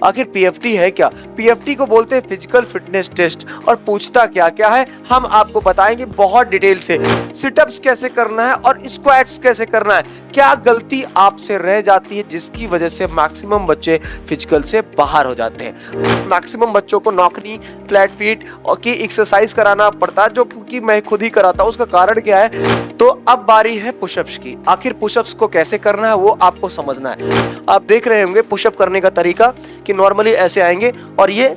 आखिर पीएफटी है क्या? पीएफटी को बोलते हैं फिजिकल फिटनेस टेस्ट और पूछता क्या क्या है हम आपको बताएंगे बहुत डिटेल से। सिटअप्स कैसे करना है और स्क्वाट्स कैसे करना है, क्या गलती आपसे रह जाती है जिसकी वजह से मैक्सिमम बच्चे फिजिकल से बाहर हो जाते हैं। मैक्सिमम बच्चों को नॉकनी, फ्लैट फीट और की एक्सरसाइज कराना पड़ता है, जो क्योंकि मैं खुद ही कराता हूं। उसका कारण क्या है? तो अब बारी है पुशअप्स की। आखिर पुशअप्स को कैसे करना है वो आपको समझना है। आप देख रहे होंगे पुशअप करने का तरीका कि नॉर्मली ऐसे आएंगे और ये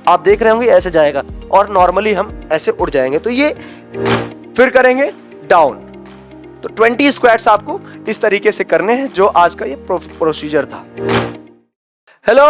आप देख रहे होंगे ऐसे जाएगा और नॉर्मली हम ऐसे उठ जाएंगे, तो ये फिर करेंगे डाउन। तो 20 स्क्वाट्स आपको इस तरीके से करने हैं, जो आज का ये प्रोसीजर था। हेलो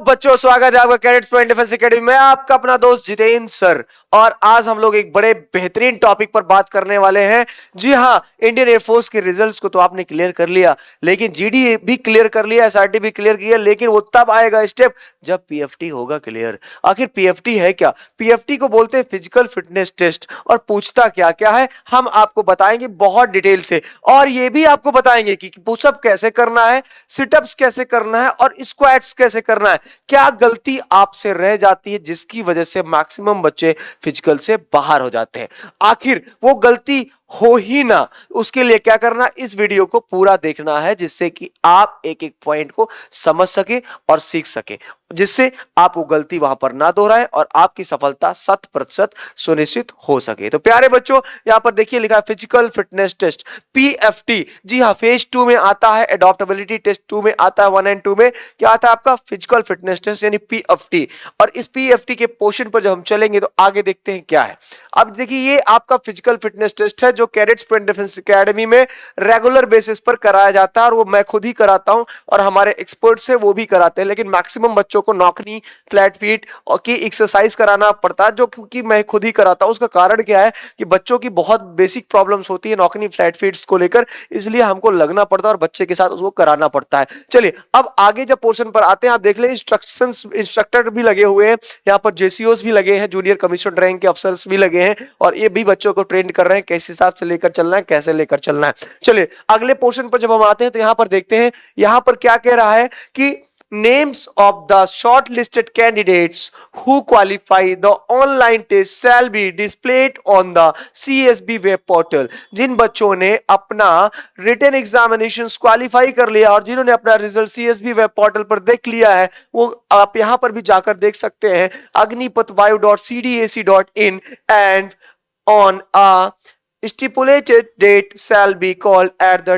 बच्चों, स्वागत है आपका कैडेट्स पॉइंट डिफेंस एकेडमी में। आपका अपना दोस्त जितेंद्र सर, और आज हम लोग एक बड़े बेहतरीन टॉपिक पर बात करने वाले हैं। जी हाँ, इंडियन एयरफोर्स के रिजल्ट्स को तो आपने क्लियर कर लिया, लेकिन जीडी भी क्लियर कर लिया, एसआरटी भी क्लियर किया, लेकिन वो तब आएगा स्टेप जब पीएफटी होगा क्लियर। आखिर पीएफटी है क्या? पीएफटी को बोलते हैं फिजिकल फिटनेस टेस्ट और पूछता क्या क्या है हम आपको बताएंगे बहुत डिटेल से, और ये भी आपको बताएंगे कि पुशअप कैसे करना है, सिटअप्स कैसे करना है और स्क्वाट्स कैसे करना है। क्या गलती आपसे रह जाती है जिसकी वजह से मैक्सिमम बच्चे फिजिकल से बाहर हो जाते हैं? आखिर वो गलती हो ही ना, उसके लिए क्या करना, इस वीडियो को पूरा देखना है, जिससे कि आप एक एक पॉइंट को समझ सके और सीख सके, जिससे आप वो गलती वहां पर ना दोहराएं और आपकी सफलता 100% सुनिश्चित हो सके। तो प्यारे बच्चों, यहां पर देखिए लिखा है फिजिकल फिटनेस टेस्ट पीएफटी। जी हाँ, फेज 2 में आता है, एडॉप्टेबिलिटी टेस्ट 2 में आता है, 1 एंड 2 में क्या आता है आपका फिजिकल फिटनेस टेस्ट यानी पीएफटी। और इस पीएफटी के पोर्शन पर जब हम चलेंगे तो आगे देखते हैं क्या है। अब देखिए, ये आपका फिजिकल फिटनेस टेस्ट है जो कैडेट्स पॉइंट डिफेंस एकेडमी में रेगुलर बेसिस पर कराया जाता है, और वो मैं खुद ही कराता हूं और हमारे एक्सपर्ट्स हैं वो भी कराते हैं, लेकिन मैक्सिमम बच्चों को नॉकनी, फ्लैट फीट और की एक्सरसाइज कराना पड़ता है, जो क्योंकि मैं खुद ही कराता हूं। उसका कारण क्या है कि बच्चों की बहुत बेसिक प्रॉब्लम्स होती है नॉकनी, फ्लैट फीट्स को लेकर, इसलिए हमको लगना पड़ता है और बच्चे के साथ उसको कराना पड़ता है। चलिए अब आगे जब पोर्शन पर आते हैं, आप देख लें इंस्ट्रक्टर भी लगे हुए हैं, यहाँ पर जेसीओस भी लगे हैं, जूनियर कमीशन रैंक के अफसर्स भी लगे हैं, और ये भी बच्चों को ट्रेन कर रहे हैं किस हिसाब से लेकर चलना है, कैसे लेकर चलना है। चलिए अगले पोर्शन पर जब हम आते हैं तो यहां पर देखते हैं, यहां पर क्या कह रहा है कि names of the shortlisted candidates who qualify the online test shall be displayed on the CSB web portal। जिन बच्चों ने अपना रिटन एग्जामिनेशन क्वालिफाई कर लिया और जिन्होंने अपना रिजल्ट CSB वेब पोर्टल पर देख लिया है, वो आप यहां पर भी जाकर देख सकते हैं, agnipathvayu.cdac.in, and on a stipulated date shall be called at the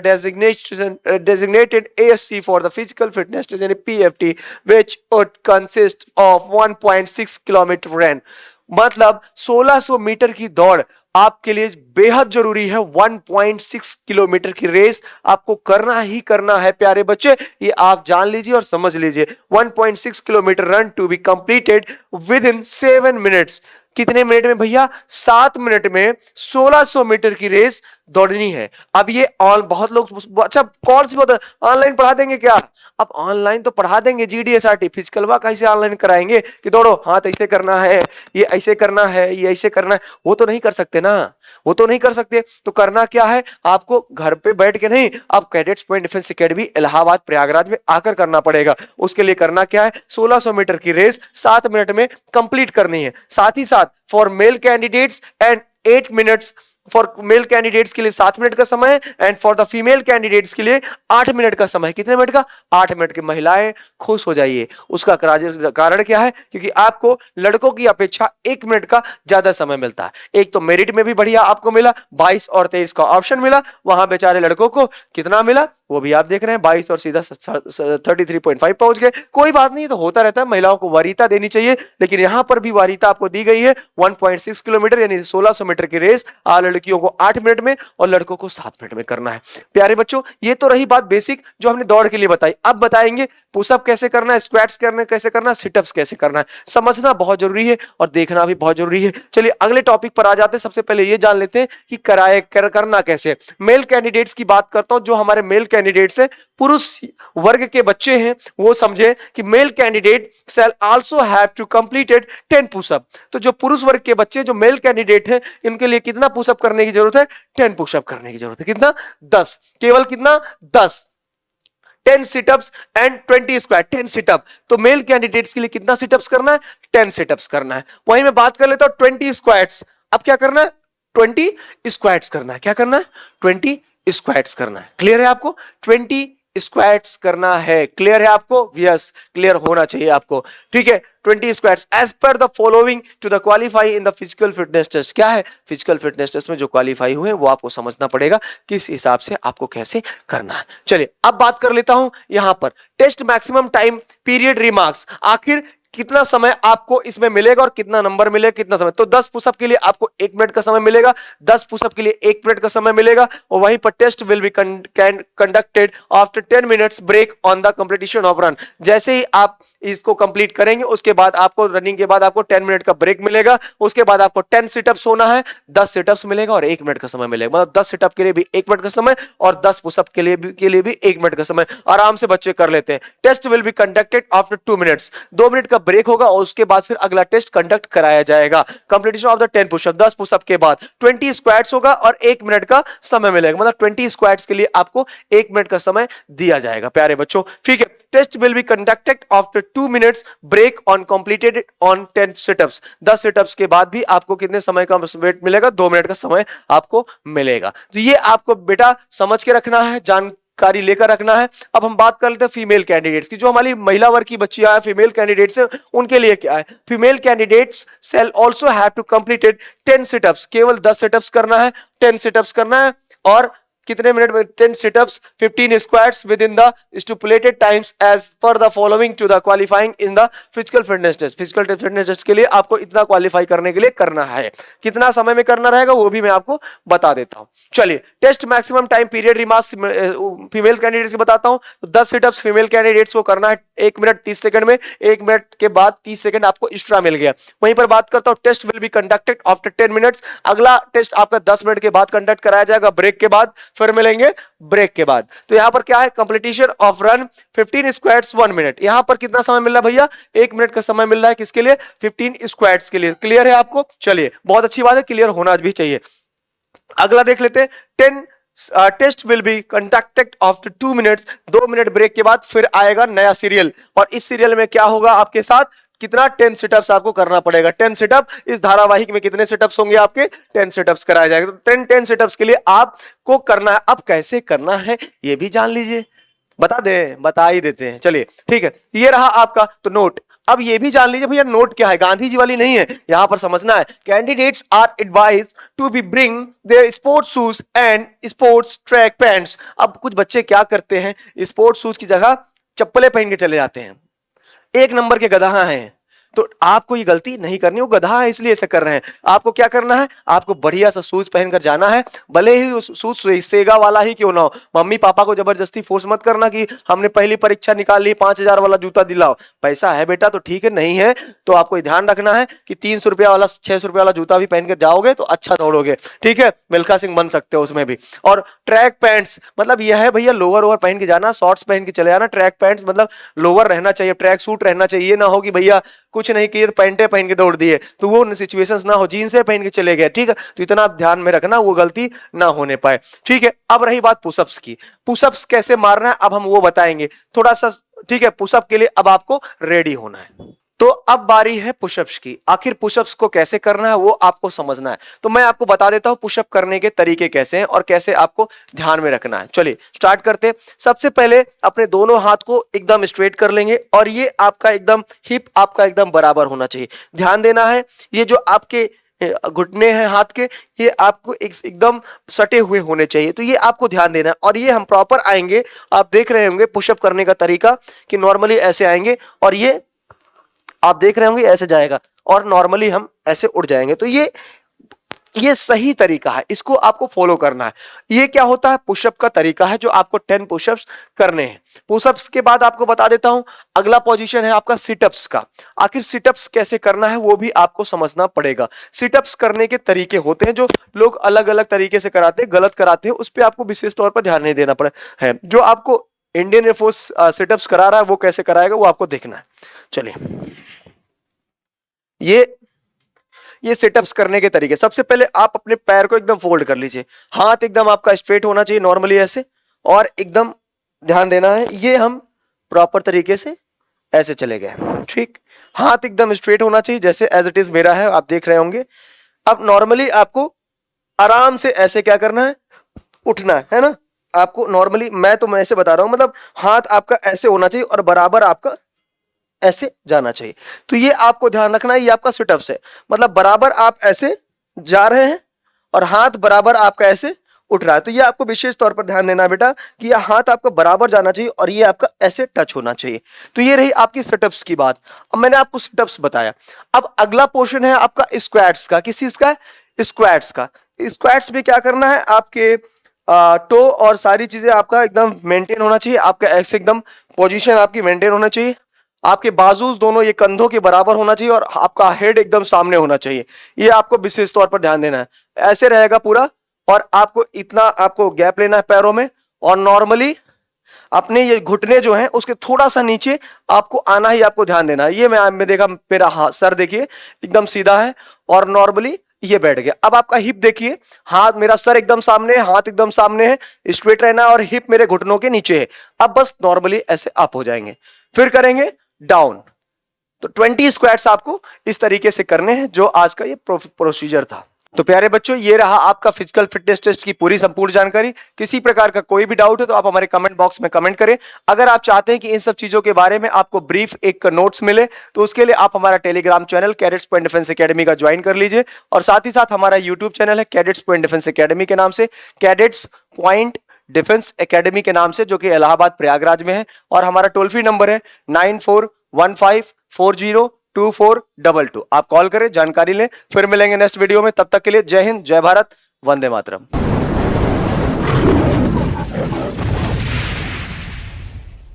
designated ASC for the physical fitness test यानी PFT, which would consist of 1.6 kilometre run. मतलब 1600 मीटर की दौड़ आपके लिए बेहद जरूरी है। 1.6 किलोमीटर की रेस आपको करना ही करना है प्यारे बच्चे, ये आप जान लीजिए और समझ लीजिए। 1.6 kilometre run to be completed within 7 minutes. कितने मिनट में भैया? 7 मिनट में 1600 मीटर की रेस दौड़नी है। अब ये बहुत लोग अच्छा कौन सी बात ऑनलाइन पढ़ा देंगे क्या? अब ऑनलाइन तो पढ़ा देंगे, जीडीएसआरटी फिजिकल वा कैसे ऑनलाइन कराएंगे कि दौड़ो हाथ ऐसे करना है, ये ऐसे करना है, ये ऐसे करना है, वो तो नहीं कर सकते ना, वो तो नहीं कर सकते। तो करना क्या है, आपको घर पे बैठ के नहीं, आप cadets point defence academy Allahabad Prayagraj में आकर करना पड़ेगा। उसके लिए करना क्या है, 1600 मीटर की रेस 7 मिनट में कंप्लीट करनी है। साथ ही साथ for male candidates and 8 minutes, for male candidates के लिए 7 मिनट का समय and for the female candidates के लिए 8 मिनट का समय। कितने मिनट का? 8 मिनट की। महिलाएं खुश हो जाइए, उसका कारण क्या है, क्योंकि आपको लड़कों की अपेक्षा 1 मिनट का ज्यादा समय मिलता है। एक तो मेरिट में भी बढ़िया आपको मिला, 22 और 23 का ऑप्शन मिला, वहां बेचारे लड़कों को कितना मिला वो भी आप देख रहे हैं, 22 और सीधा 33.5 पहुंच गए। कोई बात नहीं, तो होता रहता है, महिलाओं को वरीयता देनी चाहिए, लेकिन यहां पर भी वरीयता आपको दी गई है। 1.6 किलोमीटर यानी 1600 मीटर की रेस लड़कियों को 8 मिनट में और लड़कों को 7 मिनट में करना है। प्यारे बच्चों, ये तो रही बात बेसिक जो हमने दौड़ के लिए बताई। अब बताएंगे पुशअप कैसे करना है, स्क्वाट्स कैसे करना है, सिटअप्स कैसे करना है। समझना बहुत जरूरी है और देखना भी बहुत जरूरी है। चलिए अगले टॉपिक पर आ जाते हैं। सबसे पहले ये जान लेते हैं कि करना कैसे। मेल कैंडिडेट्स की बात करता हूं, जो हमारे मेल कैंडिडेट्स हैं, पुरुष वर्ग के बच्चे हैं, वो समझे कि male candidate shall also have to completed 10 push up. तो जो पुरुष वर्ग के बच्चे, जो मेल कैंडिडेट हैं, इनके लिए कितना पुशअप करने की जरूरत है? 10 पुशअप करने की जरूरत है। कितना? 10। केवल कितना? 10। 10 सिटअप्स एंड 20 स्क्वाट, 10 सिटअप। तो मेल कैंडिडेट्स के लिए कितना सिटअप्स करना है? 10 सिटअप्स करना है। वहीं मैं बात कर लेता हूं 20 स्क्वाट्स। अब क्या करना है? 20 स्क्वाट्स करना है। क्या करना है? 20 स्क्वाट्स करना है। क्लियर है आपको? 20 स्क्वाट्स करना है। क्लियर है आपको? यस, क्लियर होना चाहिए आपको। ठीक है, 20 squats as per the following to the qualify in the physical fitness test. क्या है? फिजिकल फिटनेस टेस्ट में जो क्वालिफाई हुए वो आपको समझना पड़ेगा किस हिसाब से आपको कैसे करना है। चलिए अब बात कर लेता हूं यहां पर test maximum time period remarks. आखिर कितना समय आपको इसमें मिलेगा और कितना नंबर मिलेगा, कितना समय। तो 10 पुशअप के लिए आपको 1 मिनट का समय मिलेगा, 10 पुशअप के लिए 1 मिनट का समय मिलेगा। और वहीं पर test will be conducted after 10 minutes break on the completion of run. जैसे ही आप इसको कंप्लीट करेंगे उसके बाद आपको रनिंग के बाद आपको 10 मिनट का ब्रेक मिलेगा। उसके बाद आपको 10 सिटअप्स होना है, 10 सिटअप्स मिलेगा और 1 मिनट का समय मिलेगा। मतलब 10 सिटअप के लिए भी 1 मिनट का समय और 10 पुशअप के लिए भी 1 मिनट का समय। आराम से बच्चे कर लेते हैं। Test will be conducted after 2 minutes. 2 minute का ब्रेक होगा और उसके बाद फिर अगला टेस्ट कंडक्ट कराया जाएगा। Completion of the 10 pushup, 10 pushup के बाद 20 स्क्वाट्स होगा और 1 मिनट का समय मिलेगा। मतलब 20 स्क्वाट्स के लिए आपको 1 मिनट का समय दिया जाएगा प्यारे बच्चों। ठीक है, test will be conducted after 2 minutes break on completed on 10 situps. 10 situps के बाद भी आपको कितने समय का वेट मिलेगा? 2 मिनट का समय आपको मिलेगा। तो ये आपको बेटा समझ के रखना है, जानकारी लेकर रखना है। अब हम बात कर लेते हैं फीमेल कैंडिडेट्स की। जो हमारी महिला वर्ग की बच्चियां हैं, फीमेल कैंडिडेट्स हैं, उनके लिए क्या है? Female candidates shall also have to completed 10 situps. केवल 10 सिटअप्स करना है, 10 सिटअप्स करना है। और कितने मिनट में? 10 situps, 15 squats with in the stipulated times as per the following to the qualifying in the physical fitness test. Physical fitness test के लिए आपको इतना क्वालिफाई करने के लिए करना है। कितना समय में करना रहेगा वो भी मैं आपको बता देता हूं। चलिए, test maximum time period remarks female candidates की बताता हूं। तो 10 सिटअप्स फीमेल कैंडिडेट्स को करना है 1 मिनट 30 सेकंड में। 1 मिनट के बाद 30 सेकंड आपको एक्स्ट्रा मिल गया। वहीं पर बात करता हूं test will be conducted after 10 minutes. अगला टेस्ट आपका 10 मिनट के बाद कंडक्ट कराया जाएगा, ब्रेक के बाद। फिर मिलेंगे ब्रेक के बाद। तो यहां पर क्या है? Completion of run 15 squats 1 minute. यहां पर कितना समय मिल रहा है भैया? 1 मिनट का समय मिल रहा है। किसके लिए? 15 स्क्वाट्स के लिए। क्लियर है आपको? चलिए, बहुत अच्छी बात है, क्लियर होना भी चाहिए। अगला देख लेते हैं। 10 test will be conducted after 2 minutes. 2 minute break के बाद फिर आएगा नया सीरियल। और इस सीरियल में क्या होगा आपके साथ? कितना? 10 सिटअप्स आपको करना पड़ेगा। 10 सिटअप इस धारावाहिक में कितने सिटअप्स होंगे आपके? 10 सिटअप्स कराया जाएगा। तो 10 सिटअप्स के लिए आपको करना है। अब कैसे करना है ये भी जान लीजिए। बता ही देते हैं। चलिए ठीक है, ये रहा आपका तो नोट। अब ये भी जान लीजिए भैया नोट क्या है, गांधी जी वाली नहीं है, यहां पर समझना है। Candidates are advise to be bring their sports shoes and sports track pants. अब कुछ बच्चे क्या करते हैं? स्पोर्ट्स शूज की जगह चप्पलें पहन के चले जाते हैं। 1 नंबर के गधा हैं। तो आपको ये गलती नहीं करनी। वो गधा है इसलिए ऐसा कर रहे हैं। आपको क्या करना है? आपको बढ़िया सा शूज पहनकर जाना है, भले ही उस शूज सेगा वाला ही क्यों ना हो। मम्मी पापा को जबरदस्ती फोर्स मत करना कि हमने पहली परीक्षा निकाल ली, 5000 वाला जूता दिलाओ। पैसा है बेटा तो ठीक है, नहीं है तो आपको ध्यान रखना है कि 300 रुपया वाला 600 रुपया वाला जूता भी पहनकर जाओगे तो अच्छा दौड़ोगे। ठीक है, मिल्खा सिंह बन सकते हो उसमें भी। और ट्रैक पैंट्स मतलब यह है भैया लोअर ओवर पहन के जाना, शॉर्ट्स पहन के चले जाना। ट्रैक पैंट्स मतलब लोअर रहना चाहिए, ट्रैक सूट रहना चाहिए। ना हो कि भैया कुछ नहीं किए पैंटे पहन के दौड़ दिए, तो वो सिचुएशंस ना हो। जीन्स पहन के चले गए, ठीक है, तो इतना आप ध्यान में रखना वो गलती ना होने पाए। ठीक है, अब रही बात पुशअप्स की। पुशअप्स कैसे मारना है अब हम वो बताएंगे थोड़ा सा। ठीक है, पुशअप के लिए अब आपको रेडी होना है। तो अब बारी है पुशअप्स की। आखिर पुशअप्स को कैसे करना है वो आपको समझना है। तो मैं आपको बता देता हूं पुशअप करने के तरीके कैसे हैं और कैसे आपको ध्यान में रखना है। चलिए स्टार्ट करते हैं। सबसे पहले अपने दोनों हाथ को एकदम स्ट्रेट कर लेंगे और ये आपका एकदम हिप आपका एकदम बराबर होना चाहिए। ध्यान देना है, ये जो आपके घुटने हैं हाथ के, ये आपको एकदम सटे हुए होने चाहिए। तो ये आपको ध्यान देना है। और ये हम प्रॉपर आएंगे, आप देख रहे होंगे पुशअप करने का तरीका कि नॉर्मली ऐसे आएंगे और ये आप देख रहे होंगे ऐसे जाएगा और नॉर्मली हम ऐसे उड़ जाएंगे। तो ये सही तरीका है, इसको आपको फॉलो करना है। ये क्या होता है? पुशअप का तरीका है जो आपको 10 पुशअप्स करने हैं। पुशअप्स के बाद आपको बता देता हूं अगला पोजीशन है आपका सिटअप्स का। आखिर सिटअप्स कैसे करना है वो भी आपको समझना पड़ेगा। सिटअप्स करने के तरीके होते हैं जो लोग अलग अलग तरीके से कराते हैं, गलत कराते हैं, उस पर आपको विशेष तौर पर ध्यान नहीं देना पड़े है। जो आपको इंडियन एयरफोर्स सिटअप्स करा रहा है वो कैसे कराएगा वो आपको देखना है। चलिए ये सिटअप्स करने के तरीके। सबसे पहले आप अपने पैर को एकदम फोल्ड कर लीजिए, हाथ एकदम आपका स्ट्रेट होना चाहिए नॉर्मली ऐसे, और एकदम ध्यान देना है, ये हम प्रॉपर तरीके से ऐसे चले गए, ठीक। हाथ एकदम स्ट्रेट होना चाहिए जैसे एज इट इज मेरा है, आप देख रहे होंगे। अब नॉर्मली आपको आराम से ऐसे क्या करना है, उठना है ना। आपको नॉर्मली मैं ऐसे बता रहा हूं, मतलब हाथ आपका ऐसे होना चाहिए और बराबर आपका ऐसे जाना चाहिए। तो ये आपको ध्यान रखना है, ये आपका सिटअप्स है, मतलब बराबर आप ऐसे जा रहे हैं और हाथ बराबर आपका ऐसे उठ रहा है। तो ये आपको विशेष तौर पर ध्यान देना है बेटा कि ये हाथ आपका बराबर जाना चाहिए और ये आपका ऐसे टच होना चाहिए। तो ये रही आपकी सिटअप्स की बात। अब मैंने आपको सिटअप्स बताया, अब अगला पोर्शन है आपका स्क्वाट्स का। किस चीज का? स्क्वाट्स का। स्क्वाट्स में क्या करना है, आपके टो और सारी चीजें आपका एकदम मेंटेन होना चाहिए, आपका ऐसे एकदम पोजीशन आपकी मेंटेन होना चाहिए, आपके बाजू दोनों ये कंधों के बराबर होना चाहिए और आपका हेड एकदम सामने होना चाहिए। ये आपको विशेष तौर पर ध्यान देना है, ऐसे रहेगा पूरा। और आपको इतना आपको गैप लेना है पैरों में, और नॉर्मली अपने ये घुटने जो हैं उसके थोड़ा सा नीचे आपको आना ही आपको ध्यान देना है। ये मैं देखा मेरा हाथ सर देखिए एकदम सीधा है और नॉर्मली ये बैठ गया। अब आपका हिप देखिए, हाथ मेरा सर एकदम सामने है, हाथ एकदम सामने है, स्ट्रेट रहना है और हिप मेरे घुटनों के नीचे है। अब बस नॉर्मली ऐसे अप हो जाएंगे, फिर करेंगे डाउन। तो 20 स्क्वाट्स आपको इस तरीके से करने हैं, जो आज का ये प्रोसीजर था। तो प्यारे बच्चों, ये रहा आपका फिजिकल फिटनेस टेस्ट की पूरी संपूर्ण जानकारी। किसी प्रकार का कोई भी डाउट है तो आप हमारे कमेंट बॉक्स में कमेंट करें। अगर आप चाहते हैं कि इन सब चीजों के बारे में आपको ब्रीफ एक नोट्स मिले तो उसके लिए आप हमारा Telegram channel cadets point defence academy का ज्वाइन कर लीजिए, और साथ ही साथ हमारा यूट्यूब चैनल है कैडेट्स पॉइंट डिफेंस एकेडमी के नाम से, कैडेट्स पॉइंट डिफेंस एकेडमी के नाम से, जो कि इलाहाबाद प्रयागराज में है। और हमारा टोल फ्री नंबर है 9415402422। आप कॉल करें, जानकारी लें। फिर मिलेंगे नेक्स्ट वीडियो में, तब तक के लिए जय हिंद, जय भारत, वंदे मातरम।